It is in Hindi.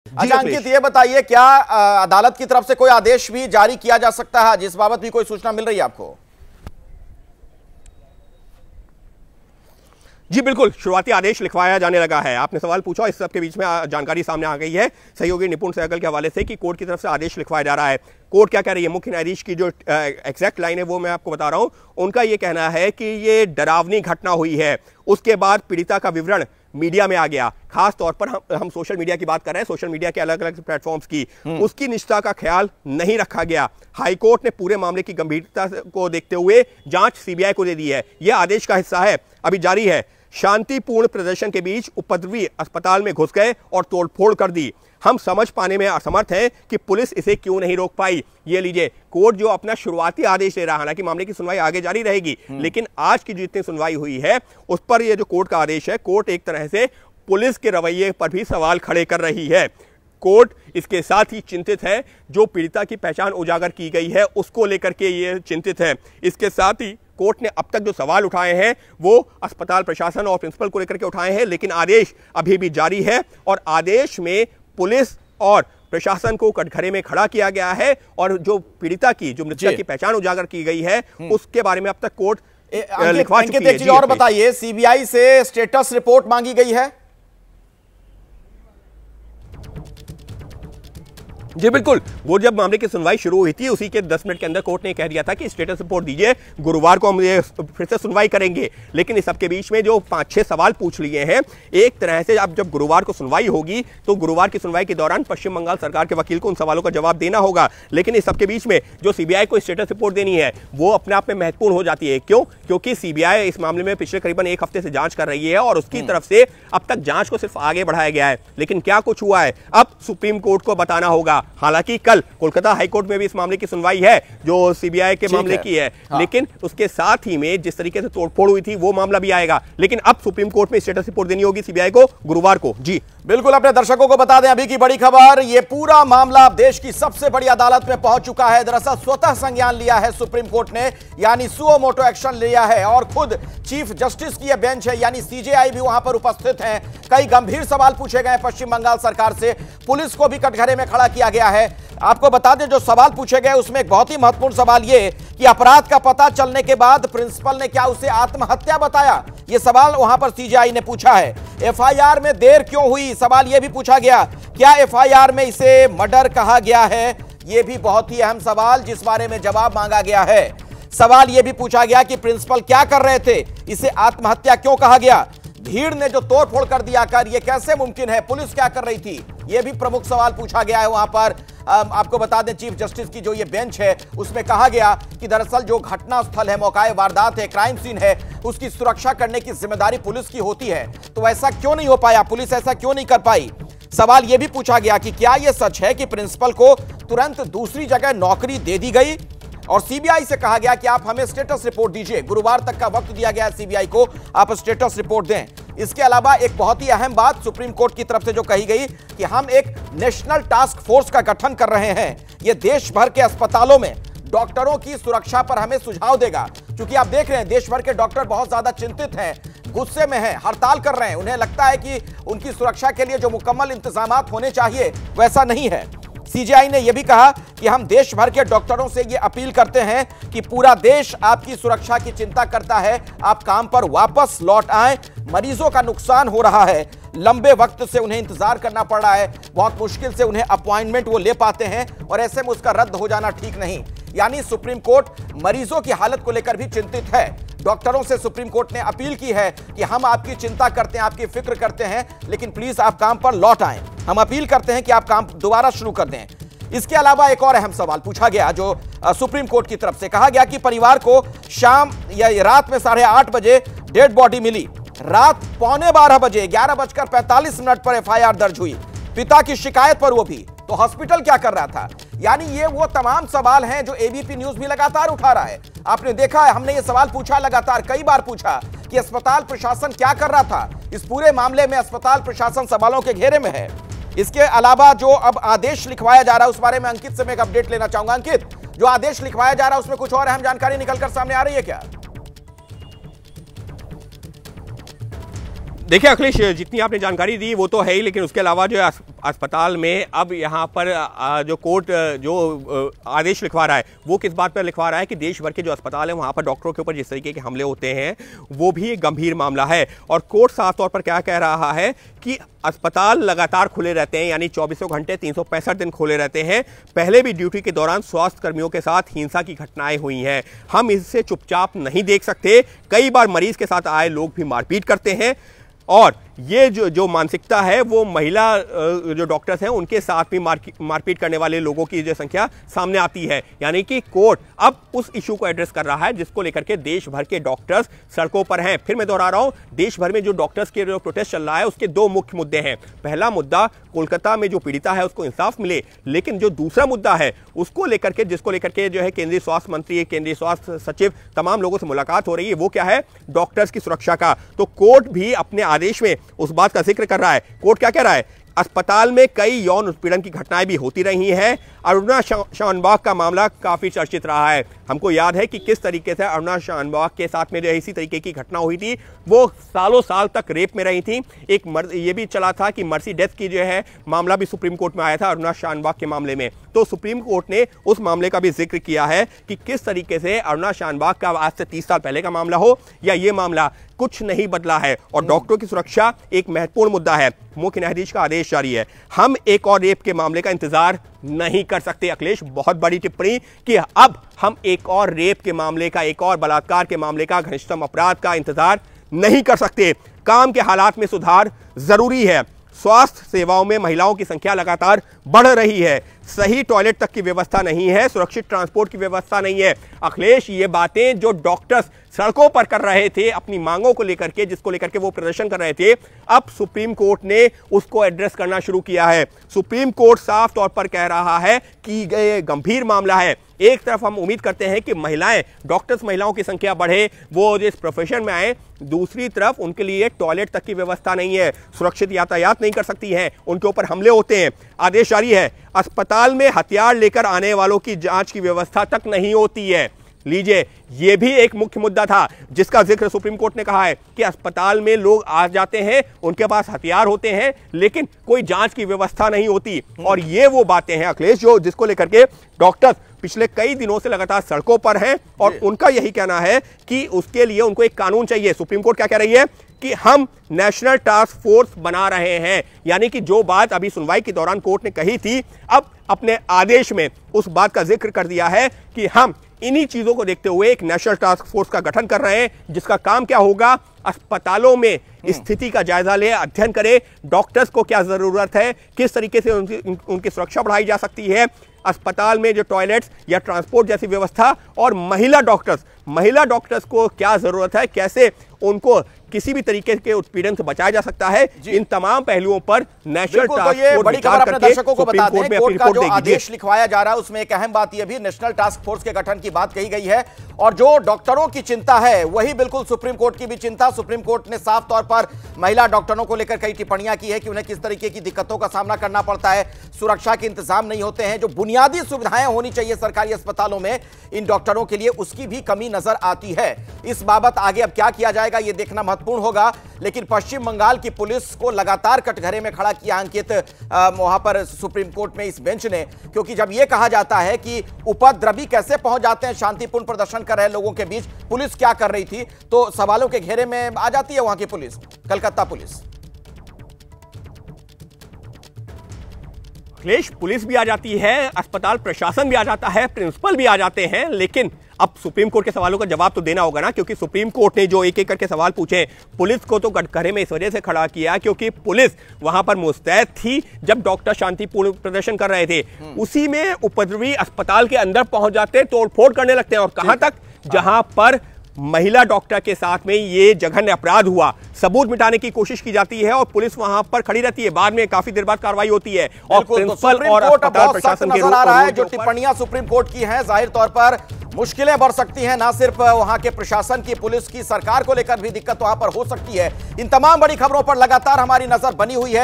अच्छा अंकित, ये बताइए क्या अदालत की तरफ से कोई आदेश भी जारी किया जा सकता है, जिस बाबत भी कोई सूचना मिल रही है आपको? जी बिल्कुल, शुरुआती आदेश लिखवाया जाने लगा है। आपने सवाल पूछा, इस सब के बीच में जानकारी सामने आ गई है सहयोगी निपुण सहगल के हवाले से कि कोर्ट की तरफ से आदेश लिखवाया जा रहा है। कोर्ट क्या कह रही है, मुख्य न्यायाधीश की जो एग्जैक्ट लाइन है वो मैं आपको बता रहा हूं। उनका ये कहना है कि ये डरावनी घटना हुई है, उसके बाद पीड़िता का विवरण मीडिया में आ गया, खास तौर पर हम सोशल मीडिया की बात कर रहे हैं, सोशल मीडिया के अलग अलग प्लेटफॉर्म्स की, उसकी निष्ठा का ख्याल नहीं रखा गया। हाईकोर्ट ने पूरे मामले की गंभीरता को देखते हुए जांच सीबीआई को दे दी है। यह आदेश का हिस्सा है, अभी जारी है। शांतिपूर्ण प्रदर्शन के बीच उपद्रवी अस्पताल में घुस गए और तोड़फोड़ कर दी। हम समझ पाने में असमर्थ हैं कि पुलिस इसे क्यों नहीं रोक पाई। ये लीजिए, कोर्ट जो अपना शुरुआती आदेश दे रहा है, हालांकि मामले की सुनवाई आगे जारी रहेगी, लेकिन आज की जो जितनी सुनवाई हुई है उस पर ये जो कोर्ट का आदेश है, कोर्ट एक तरह से पुलिस के रवैये पर भी सवाल खड़े कर रही है। कोर्ट इसके साथ ही चिंतित है, जो पीड़िता की पहचान उजागर की गई है उसको लेकर के ये चिंतित है। इसके साथ ही कोर्ट ने अब तक जो सवाल उठाए हैं वो अस्पताल प्रशासन और प्रिंसिपल को लेकर के उठाए हैं, लेकिन आदेश अभी भी जारी है और आदेश में पुलिस और प्रशासन को कटघरे में खड़ा किया गया है और जो पीड़िता की, जो मृतक की पहचान उजागर की गई है उसके बारे में अब तक कोर्ट लिखवा चुकी है। एक चीज और बताइए, सीबीआई से स्टेटस रिपोर्ट मांगी गई है? जी बिल्कुल, वो जब मामले की सुनवाई शुरू हुई थी उसी के 10 मिनट के अंदर कोर्ट ने कह दिया था कि स्टेटस रिपोर्ट दीजिए, गुरुवार को हम ये फिर से सुनवाई करेंगे। लेकिन इस सबके बीच में जो 5-6 सवाल पूछ लिए हैं, एक तरह से अब जब गुरुवार को सुनवाई होगी तो गुरुवार की सुनवाई के दौरान पश्चिम बंगाल सरकार के वकील को उन सवालों का जवाब देना होगा। लेकिन इस सबके बीच में जो सीबीआई को स्टेटस रिपोर्ट देनी है वो अपने आप में महत्वपूर्ण हो जाती है। क्यों? क्योंकि सीबीआई इस मामले में पिछले करीबन 1 हफ्ते से जांच कर रही है और उसकी तरफ से अब तक जांच को सिर्फ आगे बढ़ाया गया है। लेकिन क्या कुछ हुआ है अब सुप्रीम कोर्ट को बताना होगा। हालांकि कल कोलकाता हाईकोर्ट में भी इस मामले की सुनवाई है जो सीबीआई के मामले की है, लेकिन उसके साथ ही में जिस तरीके से तोड़फोड़ हुई थी वो मामला भी आएगा। लेकिन अब सुप्रीम कोर्ट में स्टेटस रिपोर्ट देनी होगी सीबीआई को गुरुवार को। जी बिल्कुल, अपने दर्शकों को बता दें अभी की बड़ी खबर, ये पूरा मामला अब देश की सबसे बड़ी अदालत में पहुंच चुका है। दरअसल स्वतः संज्ञान लिया है सुप्रीम कोर्ट ने, यानी सुओ मोटो एक्शन लिया है और खुद चीफ जस्टिस की यह बेंच है यानी सीजेआई भी वहां पर उपस्थित हैं। कई गंभीर सवाल पूछे गए पश्चिम बंगाल सरकार से, पुलिस को भी कटघरे में खड़ा किया गया है। आपको बता दें जो सवाल पूछे गए उसमें एक बहुत ही महत्वपूर्ण सवाल यह कि अपराध का पता चलने के बाद प्रिंसिपल ने क्या उसे आत्महत्या बताया, यह सवाल वहां पर सीजेआई ने पूछा है। एफआईआर में देर क्यों हुई, सवाल यह भी पूछा गया। क्या एफआईआर में इसे मर्डर कहा गया है, यह भी बहुत ही अहम सवाल जिस बारे में जवाब मांगा गया है। सवाल यह भी पूछा गया कि प्रिंसिपल क्या कर रहे थे, इसे आत्महत्या क्यों कहा गया। भीड़ ने जो तोड़फोड़ कर दिया कर यह कैसे मुमकिन है, पुलिस क्या कर रही थी, यह भी प्रमुख सवाल पूछा गया है वहां पर। आपको बता दें चीफ जस्टिस की जो ये बेंच है उसमें कहा गया कि दरअसल जो घटना स्थल है, मौकाए वारदात है, क्राइम सीन है, उसकी सुरक्षा करने की जिम्मेदारी पुलिस की होती है, तो ऐसा क्यों नहीं हो पाया, पुलिस ऐसा क्यों नहीं कर पाई। सवाल यह भी पूछा गया कि क्या यह सच है कि प्रिंसिपल को तुरंत दूसरी जगह नौकरी दे दी गई और सीबीआई से कहा गया कि आप हमें स्टेटस रिपोर्ट दीजिए, गुरुवार तक का वक्त दिया गया है सीबीआई को, आप स्टेटस रिपोर्ट दें। इसके अलावा एक बहुत ही अहम बात सुप्रीम कोर्ट की तरफ से जो कही गई कि हम एक नेशनल टास्क फोर्स का गठन कर रहे हैं, यह देश भर के अस्पतालों में डॉक्टरों की सुरक्षा पर हमें सुझाव देगा। क्योंकि आप देख रहे हैं देश भर के डॉक्टर बहुत ज्यादा चिंतित हैं, गुस्से में हैं, हड़ताल कर रहे हैं, उन्हें लगता है कि उनकी सुरक्षा के लिए जो मुकम्मल इंतजाम होने चाहिए वैसा नहीं है। सीजेआई ने यह भी कहा कि हम देश भर के डॉक्टरों से यह अपील करते हैं कि पूरा देश आपकी सुरक्षा की चिंता करता है, आप काम पर वापस लौट आएं। मरीजों का नुकसान हो रहा है, लंबे वक्त से उन्हें इंतजार करना पड़ रहा है, बहुत मुश्किल से उन्हें अपॉइंटमेंट वो ले पाते हैं और ऐसे में उसका रद्द हो जाना ठीक नहीं। यानी सुप्रीम कोर्ट मरीजों की हालत को लेकर भी चिंतित है। डॉक्टरों से सुप्रीम कोर्ट ने अपील की है कि हम आपकी चिंता करते हैं, आपकी फिक्र करते हैं, लेकिन प्लीज आप काम पर लौट आएं। हम अपील करते हैं कि आप काम दोबारा शुरू कर दें। इसके अलावा एक और अहम सवाल पूछा गया जो सुप्रीम कोर्ट की तरफ से कहा गया कि परिवार को शाम या रात में 8:30 बजे डेड बॉडी मिली, रात 11:15 बजे 11:45 पर एफआईआर दर्ज हुई, पिता की शिकायत पर वो भी, तो हॉस्पिटल क्या कर रहा था। यानी ये वो तमाम सवाल हैं जो एबीपी न्यूज भी लगातार उठा रहा है। आपने देखा है हमने ये सवाल पूछा, लगातार कई बार पूछा कि अस्पताल प्रशासन क्या कर रहा था। इस पूरे मामले में अस्पताल प्रशासन सवालों के घेरे में है। इसके अलावा जो अब आदेश लिखवाया जा रहा है उस बारे में अंकित से मैं एक अपडेट लेना चाहूंगा। अंकित, जो आदेश लिखवाया जा रहा है उसमें कुछ और अहम जानकारी निकलकर सामने आ रही है क्या? देखिए अखिलेश, जितनी आपने जानकारी दी वो तो है ही, लेकिन उसके अलावा जो अस्पताल में अब यहाँ पर जो कोर्ट जो आदेश लिखवा रहा है वो किस बात पर लिखवा रहा है कि देश भर के जो अस्पताल है वहाँ पर डॉक्टरों के ऊपर जिस तरीके के हमले होते हैं वो भी एक गंभीर मामला है। और कोर्ट साफ तौर पर क्या कह रहा है कि अस्पताल लगातार खुले रहते हैं, यानी 24 घंटे 365 दिन खुले रहते हैं। पहले भी ड्यूटी के दौरान स्वास्थ्य कर्मियों के साथ हिंसा की घटनाएं हुई हैं, हम इससे चुपचाप नहीं देख सकते। कई बार मरीज के साथ आए लोग भी मारपीट करते हैं और ये जो मानसिकता है वो महिला जो डॉक्टर्स हैं उनके साथ भी मारपीट करने वाले लोगों की जो संख्या सामने आती है। यानी कि कोर्ट अब उस इशू को एड्रेस कर रहा है जिसको लेकर के देश भर के डॉक्टर्स सड़कों पर हैं। फिर मैं दोहरा रहा हूं, देश भर में जो डॉक्टर्स के जो प्रोटेस्ट चल रहा है उसके दो मुख्य मुद्दे हैं। पहला मुद्दा कोलकाता में जो पीड़िता है उसको इंसाफ मिले, लेकिन जो दूसरा मुद्दा है उसको लेकर के जिसको लेकर के जो है केंद्रीय स्वास्थ्य मंत्री, केंद्रीय स्वास्थ्य सचिव, तमाम लोगों से मुलाकात हो रही है, वो क्या है, डॉक्टर्स की सुरक्षा का। तो कोर्ट भी अपने आदेश में उस बात का जिक्र कर रहा है। कोर्ट क्या कह रहा है, अस्पताल में कई यौन उत्पीड़न की घटनाएं भी होती रही हैं। अरुणा शानबाग का मामला काफी चर्चित रहा है। हमको याद है कि किस तरीके से अरुणा शानबाग के साथ में जो इसी तरीके की घटना हुई थी, वो सालों साल तक रेप में रही थी। एक ये भी चला था कि मर्सी डेथ की जो है मामला भी सुप्रीम कोर्ट में आया था अरुणा शानबाग के मामले में। तो सुप्रीम कोर्ट ने उस मामले का भी जिक्र किया है कि किस तरीके से अरुणा शानबाग का आज से 30 साल पहले का मामला हो या ये मामला, कुछ नहीं बदला है। और डॉक्टरों की सुरक्षा एक महत्वपूर्ण मुद्दा है। मुख्य न्यायाधीश का आदेश जारी है, हम एक और रेप के मामले का इंतजार नहीं कर सकते। अखिलेश, बहुत बड़ी टिप्पणी कि अब हम एक और रेप के मामले का, एक और बलात्कार के मामले का, घनिष्ठतम अपराध का इंतजार नहीं कर सकते। काम के हालात में सुधार जरूरी है। स्वास्थ्य सेवाओं में महिलाओं की संख्या लगातार बढ़ रही है, सही टॉयलेट तक की व्यवस्था नहीं है, सुरक्षित ट्रांसपोर्ट की व्यवस्था नहीं है। अखिलेश, ये बातें जो डॉक्टर्स सड़कों पर कर रहे थे अपनी मांगों को लेकर के, जिसको लेकर के वो प्रदर्शन कर रहे थे, अब सुप्रीम कोर्ट ने उसको एड्रेस करना शुरू किया है। सुप्रीम कोर्ट साफ तौर पर कह रहा है कि ये गंभीर मामला है। एक तरफ हम उम्मीद करते हैं कि महिलाएं, डॉक्टर्स महिलाओं की संख्या बढ़े, वो इस प्रोफेशन में आए। दूसरी तरफ उनके लिए टॉयलेट तक की व्यवस्था नहीं है, सुरक्षित यातायात नहीं कर सकती हैं, उनके ऊपर हमले होते हैं। आदेश जारी है, अस्पताल में हथियार लेकर आने वालों की जांच की व्यवस्था तक नहीं होती है। लीजिए, यह भी एक मुख्य मुद्दा था जिसका जिक्र सुप्रीम कोर्ट ने कहा है कि अस्पताल में लोग आ जाते हैं, उनके पास हथियार होते हैं, लेकिन कोई जांच की व्यवस्था नहीं होती। और ये वो बातें हैं अखिलेश जो जिसको लेकर के डॉक्टर्स पिछले कई दिनों से लगातार सड़कों पर हैं और उनका यही कहना है कि उसके लिए उनको एक कानून चाहिए। सुप्रीम कोर्ट क्या कह रही है कि हम नेशनल टास्क फोर्स बना रहे हैं, यानी कि जो बात अभी सुनवाई के दौरान कोर्ट ने कही थी, अब अपने आदेश में उस बात का जिक्र कर दिया है कि हम इन्हीं चीजों को देखते हुए एक नेशनल टास्क फोर्स का गठन कर रहे हैं, जिसका काम क्या होगा, अस्पतालों में स्थिति का जायजा ले, अध्ययन करे, डॉक्टर्स को क्या जरूरत है, किस तरीके से उनकी सुरक्षा बढ़ाई जा सकती है, अस्पताल में जो टॉयलेट्स या ट्रांसपोर्ट जैसी व्यवस्था, और महिला डॉक्टर्स को क्या जरूरत है, कैसे उनको किसी भी तरीके के उत्पीड़न से बचाया जा सकता है। इन तमाम पहलुओं पर नेशनल टास्क फोर्स बड़ी खबर अपने दर्शकों को बता दें, कोर्ट का जो आदेश लिखवाया जा रहा है उसमें एक अहम बात यह भी नेशनल टास्क फोर्स के गठन की बात कही गई है। और जो डॉक्टरों की चिंता है वही बिल्कुल सुप्रीम कोर्ट की भी चिंता। सुप्रीम कोर्ट ने साफ तौर पर महिला डॉक्टरों को लेकर कई टिप्पणियां की है कि उन्हें किस तरीके की दिक्कतों का सामना करना पड़ता है, सुरक्षा के इंतजाम नहीं होते हैं, जो बुनियादी सुविधाएं होनी चाहिए सरकारी अस्पतालों में इन डॉक्टरों के लिए उसकी भी कमी नजर आती है। इस बाबत आगे अब क्या किया जाएगा यह देखना महत्वपूर्ण होगा। लेकिन पश्चिम बंगाल की पुलिस को लगातार कटघरे में खड़ा किया अंकित वहां पर सुप्रीम कोर्ट में इस बेंच ने, क्योंकि जब यह कहा जाता है कि उपद्रवी कैसे पहुंच जाते हैं शांतिपूर्ण प्रदर्शन कर रहे लोगों के बीच, पुलिस क्या कर रही थी, तो सवालों के घेरे में आ जाती है वहां की police, Calcutta police. Akhilesh, police भी आ जाती है, अस्पताल प्रशासन भी आ जाता है, प्रिंसिपल भी आ जाते हैं, लेकिन अब सुप्रीम कोर्ट के सवालों का जवाब तो देना होगा ना, क्योंकि सुप्रीम कोर्ट ने जो एक एक करके सवाल पूछे, पुलिस को तो कटघरे में इस वजह से खड़ा किया क्योंकि पुलिस वहां पर मुस्तैद थी जब डॉक्टर शांतिपूर्ण प्रदर्शन कर रहे थे। उसी में उपद्रवी अस्पताल के अंदर पहुंच जाते, तोड़फोड़ करने लगते हैं, और कहां तक, जहां पर महिला डॉक्टर के साथ में ये जघन्य अपराध हुआ, सबूत मिटाने की कोशिश की जाती है और पुलिस वहां पर खड़ी रहती है। बाद में काफी देर बाद कार्रवाई होती है और प्रिंसिपल और अस्पताल प्रशासन के नजर आ रहा है। जो टिप्पणियां सुप्रीम कोर्ट की हैं, जाहिर तौर पर मुश्किलें बढ़ सकती हैं, ना सिर्फ वहां के प्रशासन की, पुलिस की, सरकार को लेकर भी दिक्कत वहां पर हो सकती है। इन तमाम बड़ी खबरों पर लगातार हमारी नजर बनी हुई है।